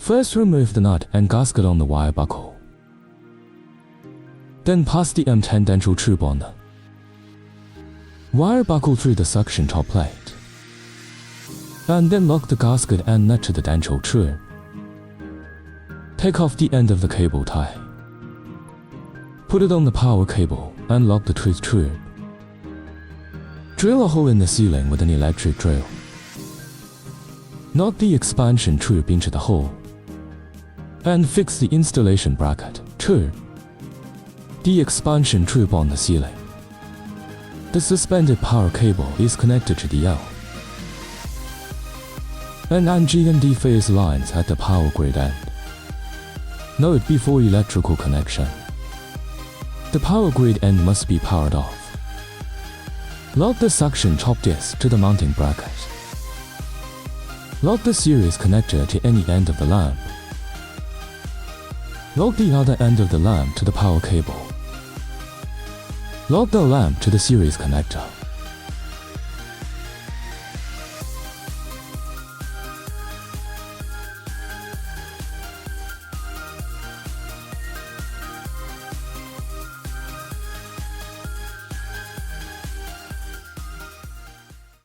First remove the nut and gasket on the wire buckle. Then pass the M10 dental tube on the wire buckle through the suction top plate. And then lock the gasket and nut to the dental tube. Take off the end of the cable tie. Put it on the power cable and lock the tooth tube. Drill a hole in the ceiling with an electric drill. Knock the expansion tube into the hole. And fix the installation bracket to the expansion tube on the ceiling. The suspended power cable is connected to the L and G and D phase lines at the power grid end. Note before electrical connection, the power grid end must be powered off. Lock the suction top disc to the mounting bracket. Lock the series connector to any end of the lamp. Lock the other end of the lamp to the power cable. Lock the lamp to the series connector.